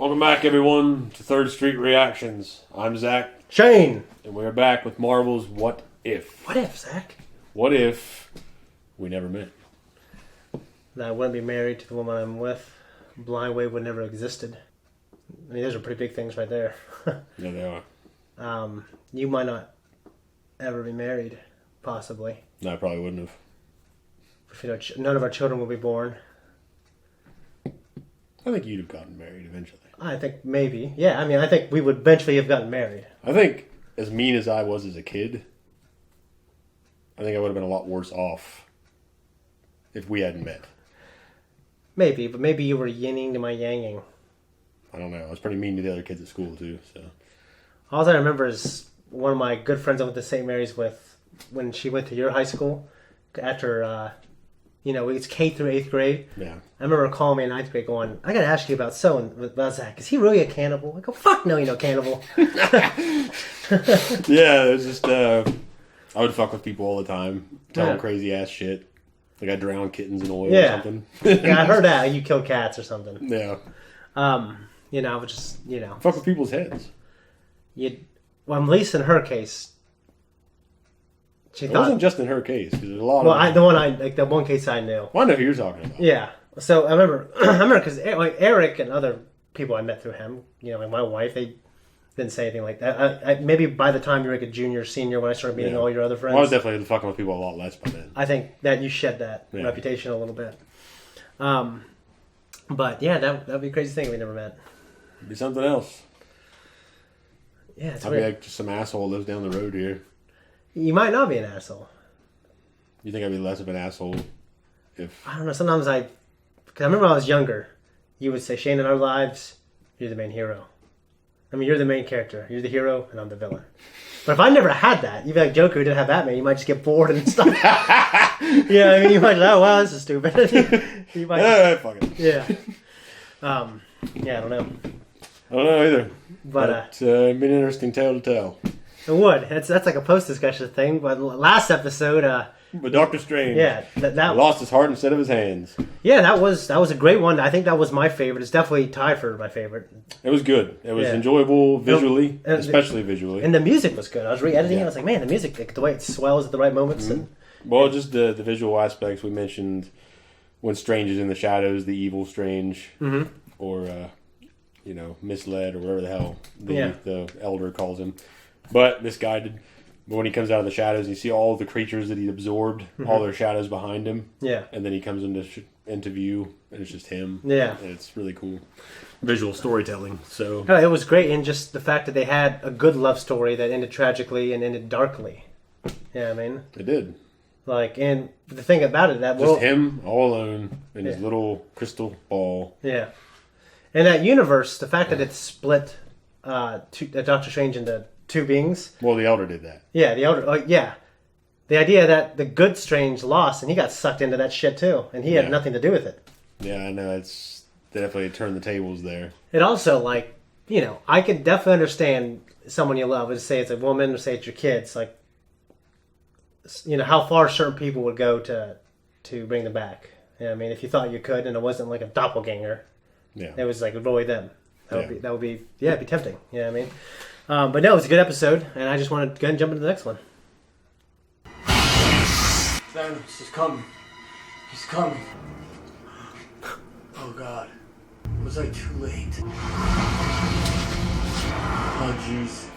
Welcome back, everyone, to Third Street Reactions. I'm Zakk. Shane! And we're back with Marvel's What If. What if, Zakk? What if we never met? That I wouldn't be married to the woman I'm with. Blind Wave would never existed. I mean, those are pretty big things right there. Yeah, they are. You might not ever be married, possibly. No, I probably wouldn't have. If, you know, none of our children will be born. I think you'd have gotten married eventually. I think maybe. Yeah, I mean, I think we would eventually have gotten married. I think, as mean as I was as a kid, I think I would have been a lot worse off if we hadn't met. Maybe, but maybe you were yinning to my yanging. I don't know. I was pretty mean to the other kids at school, too. So All I remember is one of my good friends I went to St. Mary's with, when she went to your high school, after, it's K through 8th grade. Yeah. I remember her calling me in 9th grade going, I gotta ask you about about Zakk. Is he really a cannibal? I go, fuck no, you're no cannibal. Yeah, it was just, I would fuck with people all the time, tell them crazy ass shit. Like I drowned kittens in oil or something. Yeah, I heard that. You killed cats or something. Yeah. I was just, Fuck with people's heads. Well, at least in her case, It wasn't just in her case, because there's a lot of... the one case I knew. Well, I know who you're talking about. Yeah. So I remember because Eric and other people I met through him, like my wife, they didn't say anything like that. Maybe by the time you were like a junior, senior, when I started meeting all your other friends. Well, I was definitely fucking with people a lot less by then. I think that you shed that reputation a little bit. But yeah, that'd be a crazy thing if we never met. It'd be something else. Yeah, it's I'd weird. be like just some asshole lives down the road here. You might not be an asshole. You think I'd be less of an asshole if... I don't know. Sometimes because I remember when I was younger, you would say, Shane, in our lives, you're the main hero. I mean, you're the main character. You're the hero, and I'm the villain. But if I never had that, you'd be like Joker, who didn't have Batman. You might just get bored and stuff. Yeah, I mean, you might, wow, this is stupid. You might fuck it. Yeah. Yeah, I don't know. I don't know either. But it'd be an interesting tale to tell. It would. That's like a post-discussion thing. But last episode... But Doctor Strange that lost his heart instead of his hands. Yeah, that was a great one. I think that was my favorite. It's definitely tied for my favorite. It was good. It was enjoyable visually, especially visually. And the music was good. I was re-editing it. I was like, man, the music, like, the way it swells at the right moments. Mm-hmm. Just the visual aspects we mentioned when Strange is in the shadows, the evil Strange, or misled, or whatever the hell the Elder calls him. But this guy did. But when he comes out of the shadows, you see all the creatures that he absorbed, all their shadows behind him. Yeah. And then he comes into view, and it's just him. Yeah. And it's really cool. Visual storytelling. So it was great, and just the fact that they had a good love story that ended tragically and ended darkly. Yeah, I mean. It did. And the thing about it, just him all alone in his little crystal ball. Yeah. And that universe, the fact that it's split Doctor Strange into two beings. Well, the Elder did that. Yeah, the Elder. The idea that the good Strange lost, and he got sucked into that shit too, and he had nothing to do with it. Yeah, I know. It's definitely turned the tables there. It also, I can definitely understand someone you love. Say it's a woman, or say it's your kids. Like, how far certain people would go to bring them back. I mean, if you thought you could, and it wasn't like a doppelganger. Yeah. It was like really them. That would be it'd be tempting. You know what I mean? But no, it was a good episode, and I just want to go ahead and jump into the next one. Thanos is coming. He's coming. Oh God. Was I too late? Oh jeez.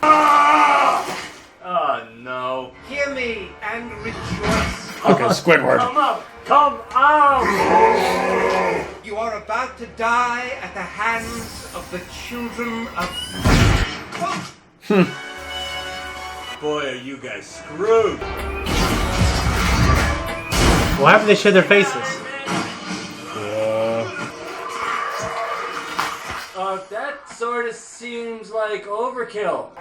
Oh no. Hear me and rejoice. Okay, Squidward. Come up! Come out! You are about to die at the hands of the children of... Boy, are you guys screwed. What happened? They showed their faces. That sort of seems like overkill.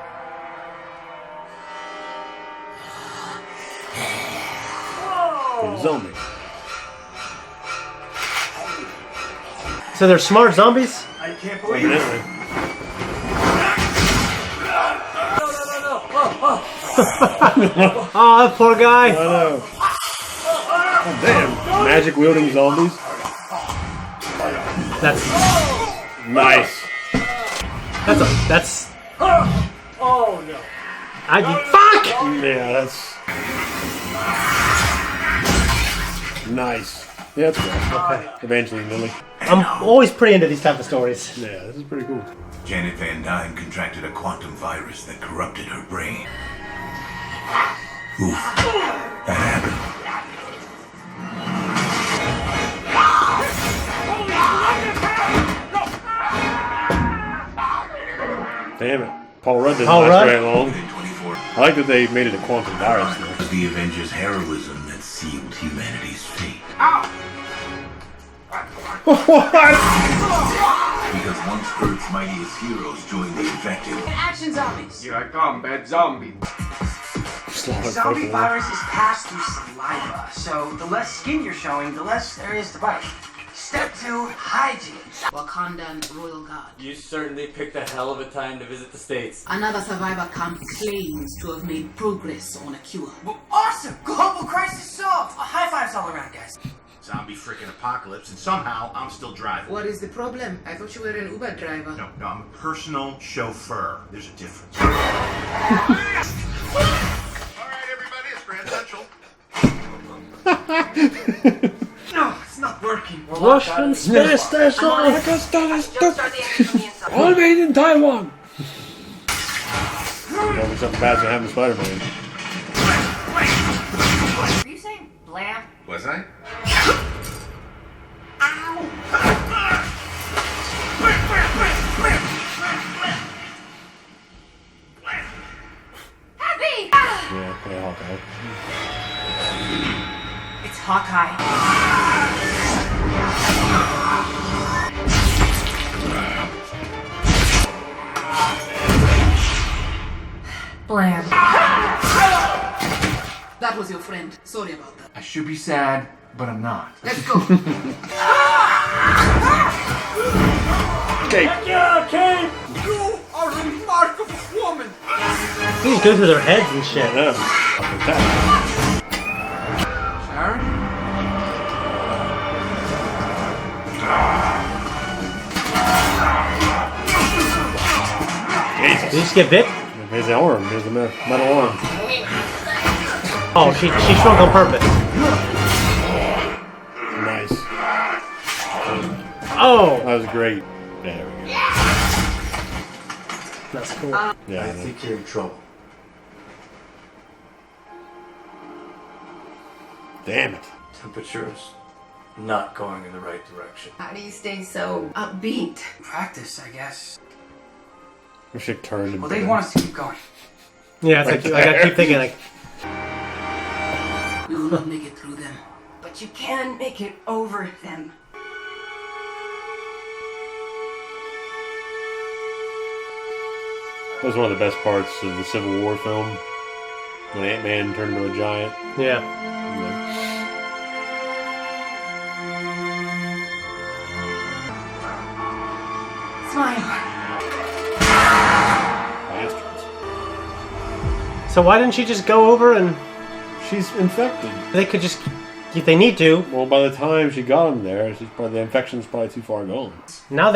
Zombie. So they're smart zombies? I can't believe it. Oh, that poor guy. I know. Oh, damn. Magic wielding zombies. That's nice. That's. Oh no. Fuck! Yeah, that's nice. Yeah, that's good. Okay. Evangeline Lilly. I'm always pretty into these type of stories. Yeah, this is pretty cool. Janet Van Dyne contracted a quantum virus that corrupted her brain. Oof. That happened. Damn it. Paul Rudd didn't last very long. Within 24 I like that they made it a quantum virus, though. It was the Avengers' heroism that sealed humanity's fate. Because once Earth's mightiest heroes joined the infected, Action zombies. Here I come, bad zombie. Zombie viruses pass through saliva, so the less skin you're showing, the less there is to bite. Step 2, hygiene. Wakandan Royal Guard. You certainly picked a hell of a time to visit the States. Another survivor camp claims to have made progress on a cure. Well, awesome! Global crisis solved! High fives all around, guys. zombie freaking apocalypse, and somehow I'm still driving. What is the problem? I thought you were an Uber driver. No, I'm a personal chauffeur. There's a difference. All right, everybody, it's Grand Central. No, it's not working. Russian space station! All made in Taiwan! Tell me something bad's gonna happen to Spider-Man. Were you saying blam? Was I? Happy! Yeah, Hawkeye. It's Hawkeye. Blam. That was your friend. Sorry about that. I should be sad, but I'm not. Let's go. Okay. Yeah, okay. You are a remarkable woman. These go through their heads and shit. I know. Sharon? Did you just get bit? Here's the arm. Here's the metal arm. Oh, she shrunk on purpose. Nice. Oh! That was great. There we go. That's cool. Yeah. I think you're in trouble. Damn it. Temperature's not going in the right direction. How do you stay so upbeat? Practice, I guess. We should turn. Well, they want us to keep going. Yeah, it's like I keep thinking like, We will not make it through them. But you can make it over them. That was one of the best parts of the Civil War film. When Ant-Man turned into a giant. yeah. Smile. Bastards. So why didn't she just go over and She's infected. they could just, if they need to, Well, by the time she got him there, the infection's probably too far gone. now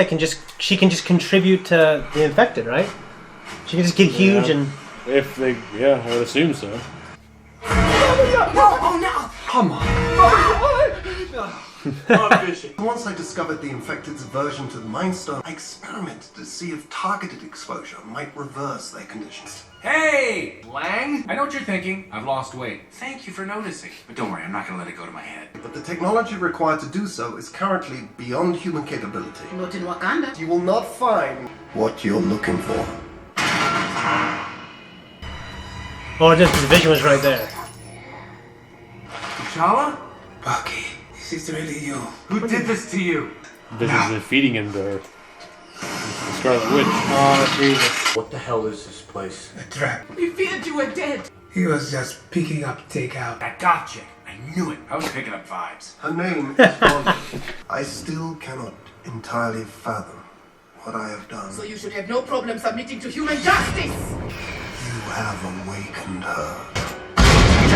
she can just contribute to the infected, right? She can just get huge and... If they, yeah, I would assume so. No, oh no! Come on. Once I discovered the infected's aversion to the Mind Stone, I experimented to see if targeted exposure might reverse their conditions. Hey, Lang! I know what you're thinking. I've lost weight. Thank you for noticing. But don't worry, I'm not gonna let it go to my head. But the technology required to do so is currently beyond human capability. Not in Wakanda. You will not find what you're looking for. Oh, just the vision was right there. T'Challa? Bucky, this is really you. Who did this to you? This is feeding him to her. The Scarlet Witch. Oh, Jesus. What the hell is this place? A trap. We feared you were dead. He was just picking up takeout. I gotcha. I knew it. I was picking up vibes. Her name is Bonnie. I still cannot entirely fathom what I have done. So you should have no problem submitting to human justice. You have awakened her.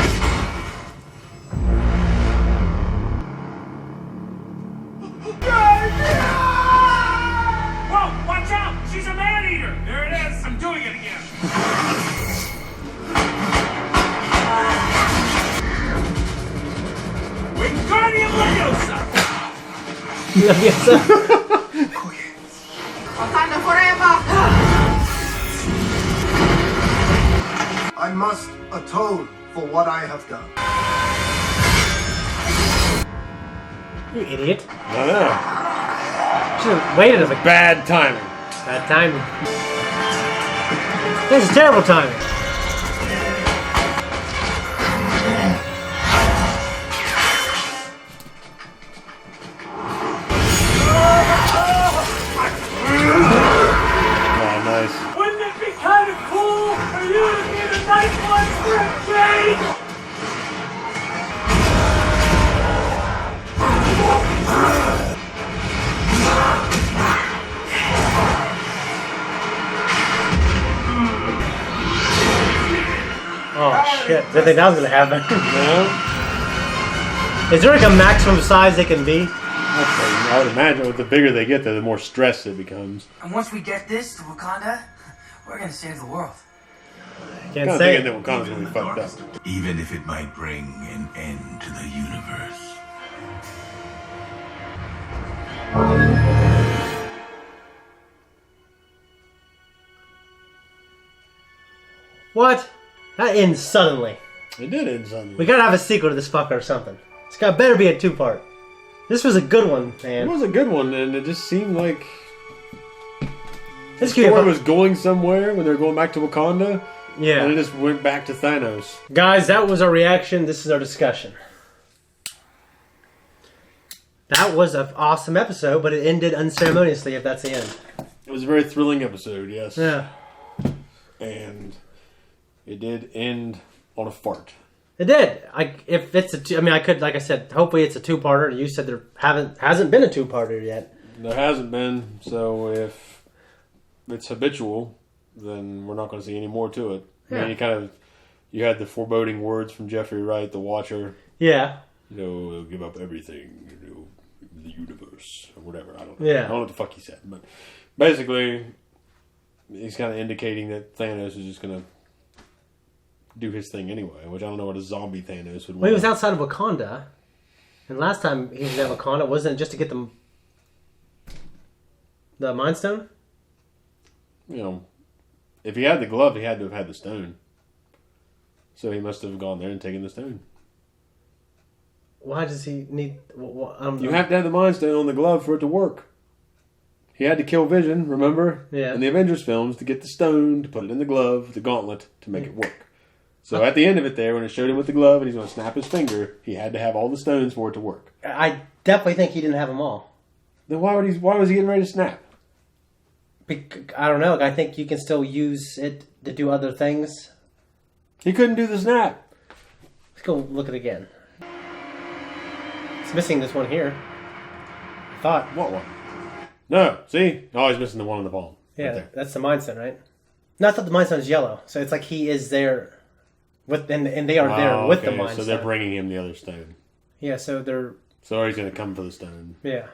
Whoa, watch out! She's a man-eater! Wakanda forever! I must atone for what I have done. You idiot. I know. Should have waited a bit. Bad timing. Bad timing. This is terrible timing. Oh, nice. Wouldn't it be kind of cool for you to be the nice one for a change? Oh shit! Didn't think that was gonna happen. No? Is there like a maximum size they can be? I would imagine the bigger they get, the more stress it becomes. And once we get this to Wakanda, we're gonna save the world. Can't Kind of say. thinking that Wakanda's gonna be fucked up. Even if it might bring an end to the universe. What? That ends suddenly. It did end suddenly. We gotta have a sequel to this fucker or something. It's got better be a 2-part. This was a good one, It man. was a good one, and it just seemed like This the could be story a- was going somewhere when they were going back to Wakanda, and yeah. it just went back to Thanos. Guys, that was our reaction. This is our discussion. That was an awesome episode, but it ended unceremoniously, if that's the end. It was a very thrilling episode, yes. Yeah. And it did end on a fart. It did. If it's I could, like I said, hopefully it's a 2-parter. You said there hasn't been a 2-parter yet. There hasn't been, so if it's habitual, then we're not going to see any more to it. Yeah. I mean, you had the foreboding words from Jeffrey Wright, the Watcher. Yeah. They'll give up everything, the universe, or whatever. I don't know. Yeah. I don't know what the fuck he said, but basically, he's kind of indicating that Thanos is just going to do his thing anyway, which I don't know what a zombie Thanos would want. Well, he was outside of Wakanda, and last time he was at Wakanda, wasn't it just to get the Mind Stone? If he had the glove, he had to have had the stone. So he must have gone there and taken the stone. Why does he need? You have to have the Mind Stone on the glove for it to work. He had to kill Vision, remember? Yeah. In the Avengers films, to get the stone, to put it in the glove, the gauntlet, to make it work. So at the end of it there, when it showed him with the glove and he's going to snap his finger, he had to have all the stones for it to work. I definitely think he didn't have them all. Then why was he getting ready to snap? I don't know. I think you can still use it to do other things. He couldn't do the snap. Let's go look at it again. It's missing this one here. I thought. What one? No, see? Oh, he's missing the one on the palm. Yeah, Right there. that's the Mind Stone, right? No, I thought the Mind Stone is yellow. So it's like he is there, and they are there with the okay, Mind so Stone. they're bringing him the other stone. Yeah, so they're... So he's going to come for the stone. Yeah.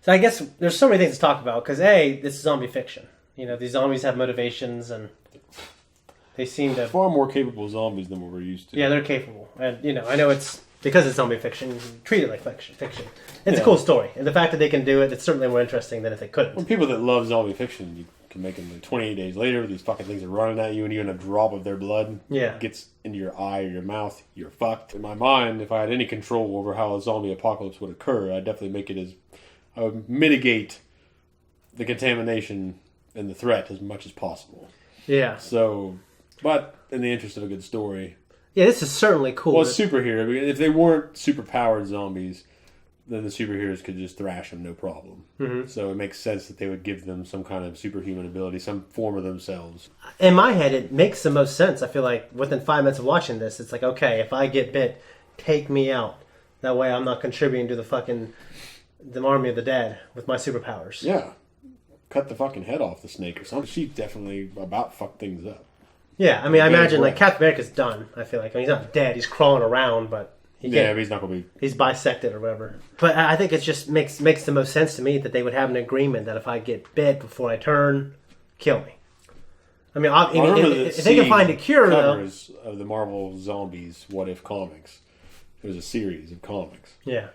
So I guess there's so many things to talk about, because A, this is zombie fiction. These zombies have motivations, and they seem to... Far more capable zombies than what we're used to. Yeah, they're capable. And, I know it's... Because it's zombie fiction, you can treat it like fiction. It's a cool story. And the fact that they can do it, it's certainly more interesting than if they couldn't. Well, people that love zombie fiction, you can make them 28 days later, these fucking things are running at you, and even a drop of their blood gets into your eye or your mouth, you're fucked. In my mind, if I had any control over how a zombie apocalypse would occur, I'd definitely make it I would mitigate the contamination and the threat as much as possible. Yeah. So, but in the interest of a good story... Yeah, this is certainly cool. Well, it's superhero. If they weren't super-powered zombies, then the superheroes could just thrash them, no problem. Mm-hmm. So it makes sense that they would give them some kind of superhuman ability, some form of themselves. In my head, it makes the most sense. I feel like within 5 minutes of watching this, it's like, okay, if I get bit, take me out. That way I'm not contributing to the army of the dead with my superpowers. Yeah. Cut the fucking head off the snake or something. She definitely about fucked things up. Yeah, I mean, I imagine, like, Captain America's done, I feel like. I mean, he's not dead, he's crawling around, but... But he's not going to be... He's bisected or whatever. But I think it just makes the most sense to me that they would have an agreement that if I get bit before I turn, kill me. I mean, if they can find a cure, covers of the Marvel Zombies What If comics. It was a series of comics. Yeah.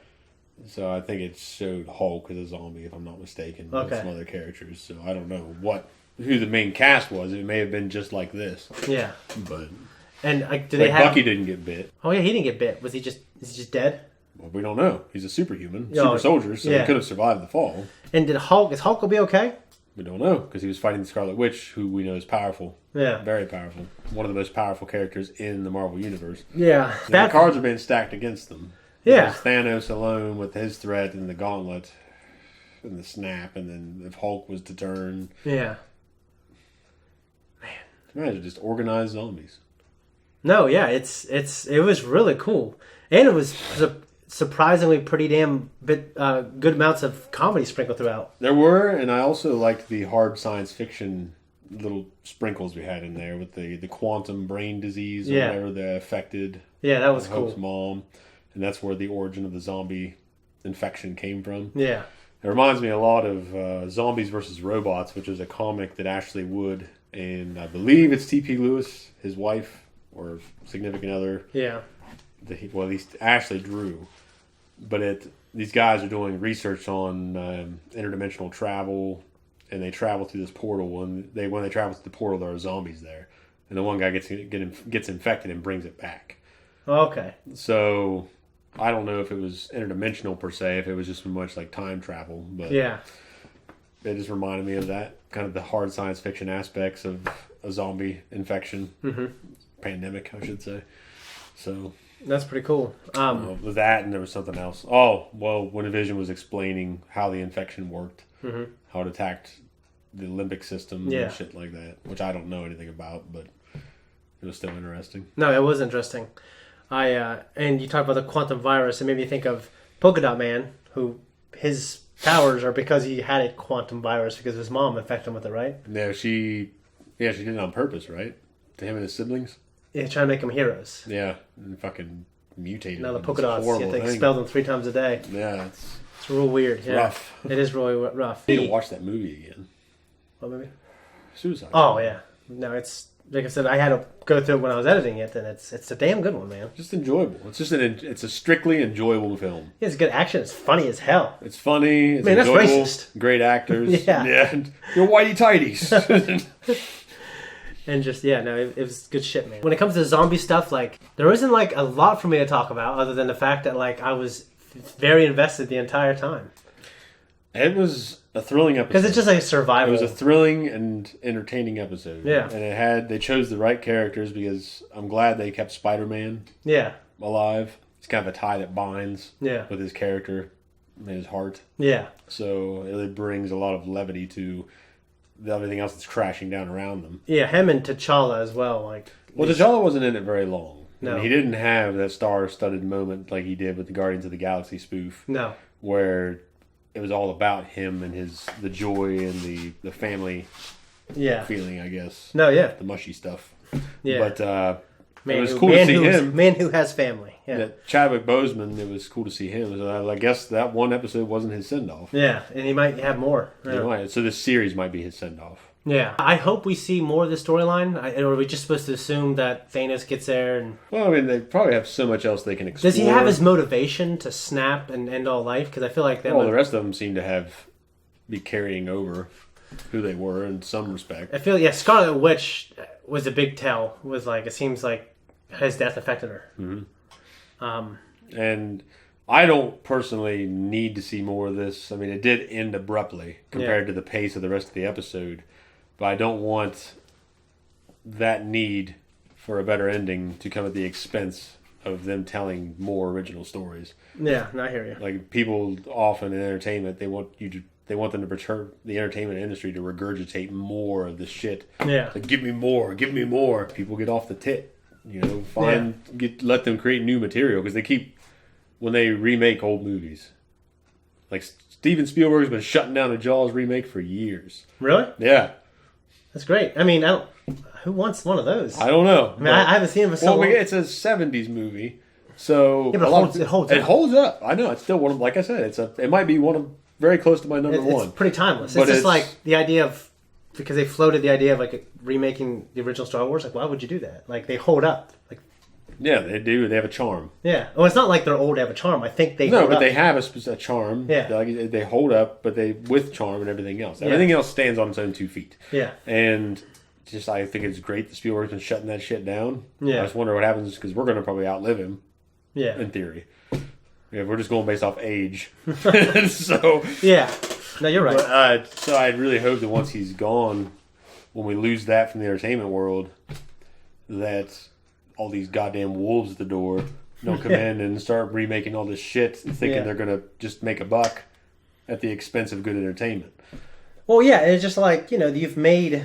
So I think it showed Hulk as a zombie, if I'm not mistaken, with some other characters. So I don't know who the main cast was. It may have been just like this. Yeah. But and do they have Bucky didn't get bit? Oh yeah, he didn't get bit. Is he just dead? Well, we don't know. He's a superhuman, super soldier, so he could have survived the fall. And is Hulk will be okay? We don't know, because he was fighting the Scarlet Witch, who we know is powerful. Yeah. Very powerful. One of the most powerful characters in the Marvel Universe. Yeah. The cards are being stacked against them. Yeah. There's Thanos alone with his threat and the gauntlet and the snap, and then if Hulk was to turn... Yeah. Man. Imagine just organized zombies. No, yeah, it was really cool. And it was... surprisingly pretty damn good amounts of comedy sprinkled throughout. There were, and I also liked the hard science fiction little sprinkles we had in there with the quantum brain disease or whatever that affected that was Hope's cool. mom. And that's where the origin of the zombie infection came from. Yeah. It reminds me a lot of Zombies vs. Robots, which is a comic that Ashley Wood and I believe it's T.P. Lewis, his wife or significant other. Yeah. At least Ashley drew. But these guys are doing research on interdimensional travel, and they travel through this portal. And when they travel through the portal, there are zombies there, and the one guy gets infected and brings it back. Okay. So I don't know if it was interdimensional per se, if it was just much like time travel, but it just reminded me of that kind of the hard science fiction aspects of a zombie infection, pandemic, I should say. So. That's pretty cool. With that, and there was something else. Oh, well, when Vision was explaining how the infection worked, how it attacked the limbic system and shit like that, which I don't know anything about, but it was still interesting. No, it was interesting. And you talk about the quantum virus, it made me think of Polka Dot Man, who his powers are because he had a quantum virus because his mom infected him with it, right? Yeah, she did it on purpose, right? To him and his siblings. Yeah, trying to make them heroes. Yeah, and fucking mutated. Now the polka dots, you have to expel them 3 times a day. Yeah, it's real weird. Yeah. Rough. It is really rough. I need to watch that movie again. What movie? Suicide. Oh yeah, no, it's like I said, I had to go through it when I was editing it, and it's a damn good one, man. Just enjoyable. It's just it's a strictly enjoyable film. Yeah, it's good action. It's funny as hell. It's funny. It's enjoyable. That's racist. Great actors. Yeah. You're whitey tighties. And just, it was good shit, man. When it comes to zombie stuff, like, there isn't, like, a lot for me to talk about other than the fact that, like, I was very invested the entire time. It was a thrilling episode. Because it's just like a survival. It was a thrilling and entertaining episode. Yeah. And they chose the right characters because I'm glad they kept Spider-Man alive. It's kind of a tie that binds with his character and his heart. Yeah. So it brings a lot of levity to everything else that's crashing down around them. Yeah, him and T'Challa as well. T'Challa wasn't in it very long. No. He didn't have that star-studded moment like he did with the Guardians of the Galaxy spoof. No. Where it was all about him and the joy and the family feeling, I guess. No, yeah. The mushy stuff. Yeah. But it was cool to see him. Man who has family. Yeah. Chadwick Boseman, it was cool to see him. So I guess that one episode wasn't his send-off. Yeah, and he might have more. Yeah. He might. So this series might be his send-off. Yeah. I hope we see more of the storyline. Or are we just supposed to assume that Thanos gets there? Well, I mean, they probably have so much else they can explore. Does he have his motivation to snap and end all life? Because I feel like the rest of them seem to be carrying over who they were in some respect. I feel, Scarlet Witch was a big tell. Was like, it seems like his death affected her. Mm-hmm. And I don't personally need to see more of this. I mean, it did end abruptly compared to the pace of the rest of the episode. But I don't want that need for a better ending to come at the expense of them telling more original stories. Yeah, I hear you. Like, people often in entertainment, they want them to return the entertainment industry to regurgitate more of this shit. Yeah. Like, give me more, give me more. People get off the tit. Let them create new material because they keep, when they remake old movies. Like, Steven Spielberg's been shutting down a Jaws remake for years. Really? Yeah. That's great. I mean, who wants one of those? I don't know. I mean, I haven't seen it for so long. It's a 70s movie, so but it holds up. It holds up. I know. It's still one of, like I said, it might be one of, very close to my number one. It's pretty timeless. It's just like the idea of, because they floated the idea of like remaking the original Star Wars. Like, why would you do that? Like, they hold up. Like, Yeah, they do. They have a charm. Yeah. Well, it's not like they're old to have a charm. I think they No, hold but up. they have a charm. Yeah. They hold up, but they with charm and everything else. Everything else stands on its own 2 feet. Yeah. And just I think it's great that Spielberg's been shutting that shit down. Yeah. I just wonder what happens because we're going to probably outlive him. Yeah. In theory. Yeah, we're just going based off age. So yeah. No, you're right. But, so I really hope that once he's gone, when we lose that from the entertainment world, that all these goddamn wolves at the door don't come in and start remaking all this shit and thinking they're going to just make a buck at the expense of good entertainment. Well, yeah, it's just like, you've made,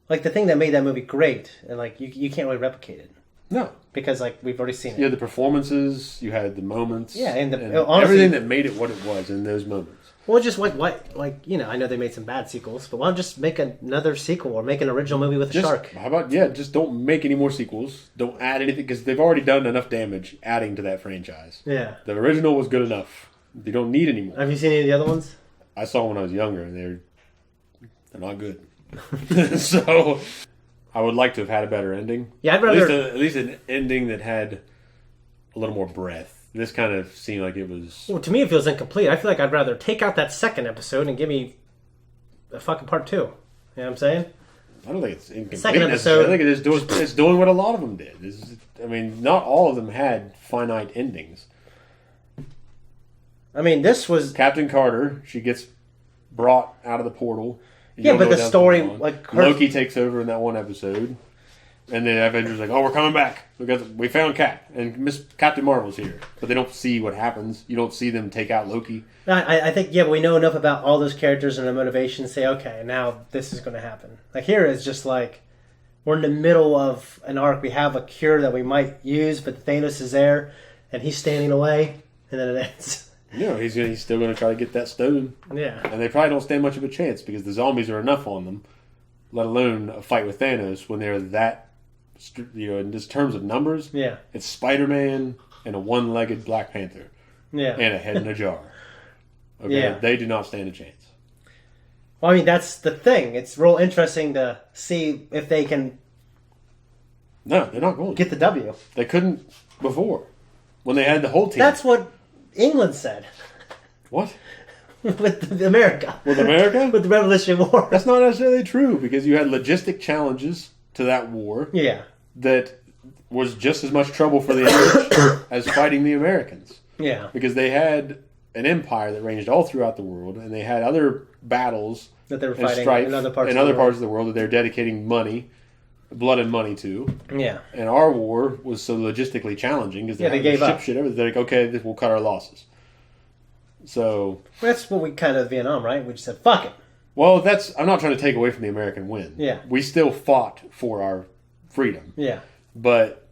like, the thing that made that movie great, and, like, you can't really replicate it. No. Because, like, we've already seen it. You had the performances, you had the moments. Yeah, and honestly, everything that made it what it was in those moments. Well, just I know they made some bad sequels, but why don't just make another sequel or make an original movie with a shark? How about, just don't make any more sequels. Don't add anything, because they've already done enough damage adding to that franchise. Yeah. The original was good enough. You don't need any more. Have you seen any of the other ones? I saw them when I was younger, and they're not good. So, I would like to have had a better ending. Yeah, I'd rather... At least an ending that had a little more breadth. This kind of seemed like it was... Well, to me, it feels incomplete. I feel like I'd rather take out that second episode and give me a fucking part 2. You know what I'm saying? I don't think it's incomplete. Second episode... I think it's doing what a lot of them did. Not all of them had finite endings. I mean, this was... Captain Carter, she gets brought out of the portal. Yeah, but the story... like Loki takes over in that one episode. And the Avengers are like, we're coming back. We found Cap. And Captain Marvel's here. But they don't see what happens. You don't see them take out Loki. I think, but we know enough about all those characters and their motivation to say, okay, now this is going to happen. Like, here it's just like, we're in the middle of an arc. We have a cure that we might use, but Thanos is there, and he's standing away, and then it ends. No, he's still going to try to get that stone. Yeah. And they probably don't stand much of a chance, because the zombies are enough on them, let alone a fight with Thanos when they're that... in just terms of numbers, it's Spider-Man and a one-legged Black Panther, and a head in a jar. Okay, they do not stand a chance. Well, I mean, that's the thing. It's real interesting to see if they can. No, they're not going to get the W. They couldn't before when they had the whole team. That's what England said. What? With America. With America? With the Revolutionary War. That's not necessarily true, because you had logistic challenges to that war. Yeah. That was just as much trouble for the English as fighting the Americans. Yeah. Because they had an empire that ranged all throughout the world, and they had other battles that they were fighting in other parts of the world that they're dedicating blood and money to. Yeah. And our war was so logistically challenging because they gave up. Shit, everything. They're like, okay, we'll cut our losses. So that's what we kind of Vietnam, right? We just said, fuck it. Well, I'm not trying to take away from the American win. Yeah. We still fought for our freedom. Yeah. But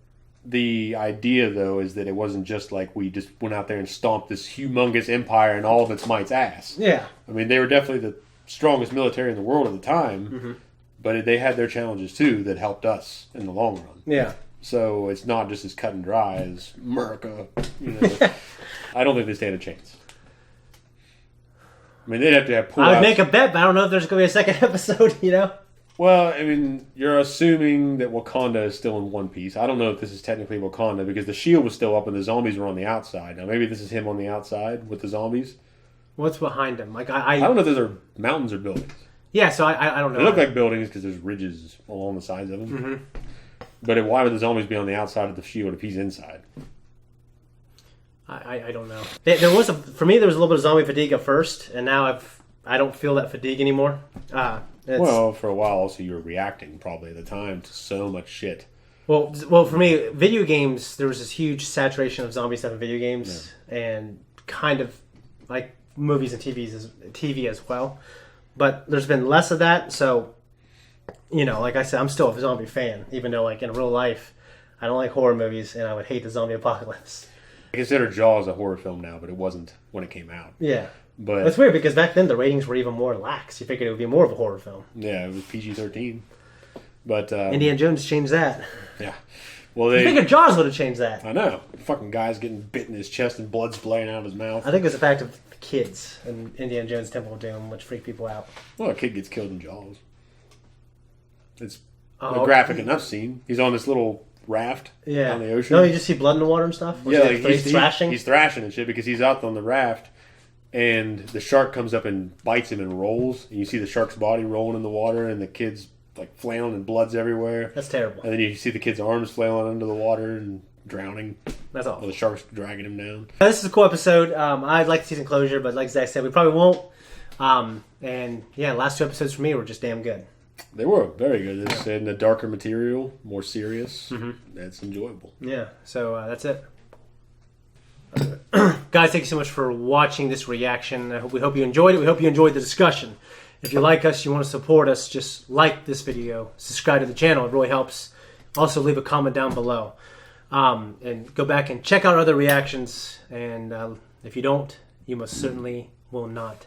the idea, though, is that it wasn't just like we just went out there and stomped this humongous empire and all of its might's ass. Yeah. I mean, they were definitely the strongest military in the world at the time, but they had their challenges, too, that helped us in the long run. Yeah. So it's not just as cut and dry as America. I don't think they stand a chance. I mean, they'd have to have I would make a bet, but I don't know if there's going to be a second episode, Well, I mean, you're assuming that Wakanda is still in one piece. I don't know if this is technically Wakanda, because the shield was still up and the zombies were on the outside. Now, maybe this is him on the outside with the zombies. What's behind him? Like I don't know if those are mountains or buildings. Yeah, so I don't know. They look like buildings because there's ridges along the sides of them. Mm-hmm. But why would the zombies be on the outside of the shield if he's inside? I don't know. There was for me there was a little bit of zombie fatigue at first, and now I don't feel that fatigue anymore. Well, for a while also you were reacting probably at the time to so much shit. Well, for me, video games, there was this huge saturation of zombie stuff in video games, and kind of like movies and TV as well. But there's been less of that, so like I said, I'm still a zombie fan, even though like in real life, I don't like horror movies, and I would hate the zombie apocalypse. I consider Jaws a horror film now, but it wasn't when it came out. Yeah. But it's weird because back then the ratings were even more lax. You figured it would be more of a horror film. Yeah, it was PG-13. But Indiana Jones changed that. Yeah. Well, I figured Jaws would have changed that. I know. Fucking guy's getting bit in his chest and blood splaying out of his mouth. I think it's the fact of the kids in Indiana Jones Temple of Doom, which freak people out. Well, a kid gets killed in Jaws. It's a graphic enough scene. He's on this little raft Yeah. on the ocean. No, you just see blood in the water and stuff. Or Yeah, is he thrashing. He's thrashing and shit because he's out on the raft, and the shark comes up and bites him and rolls. And you see the shark's body rolling in the water, and the kid's like flailing and blood's everywhere. That's terrible. And then you see the kid's arms flailing under the water and drowning. That's all. The shark's dragging him down. This is a cool episode. I'd like to see some closure, but like Zach said, we probably won't. And yeah, last 2 episodes for me were just damn good. They were very good. It's in the darker material, more serious. That's enjoyable. Yeah, so that's it. Guys, thank you so much for watching this reaction. We hope you enjoyed it. We hope you enjoyed the discussion. If you like us, you want to support us, just like this video, subscribe to the channel. It really helps. Also, leave a comment down below. And go back and check out other reactions. And if you don't, you most certainly will not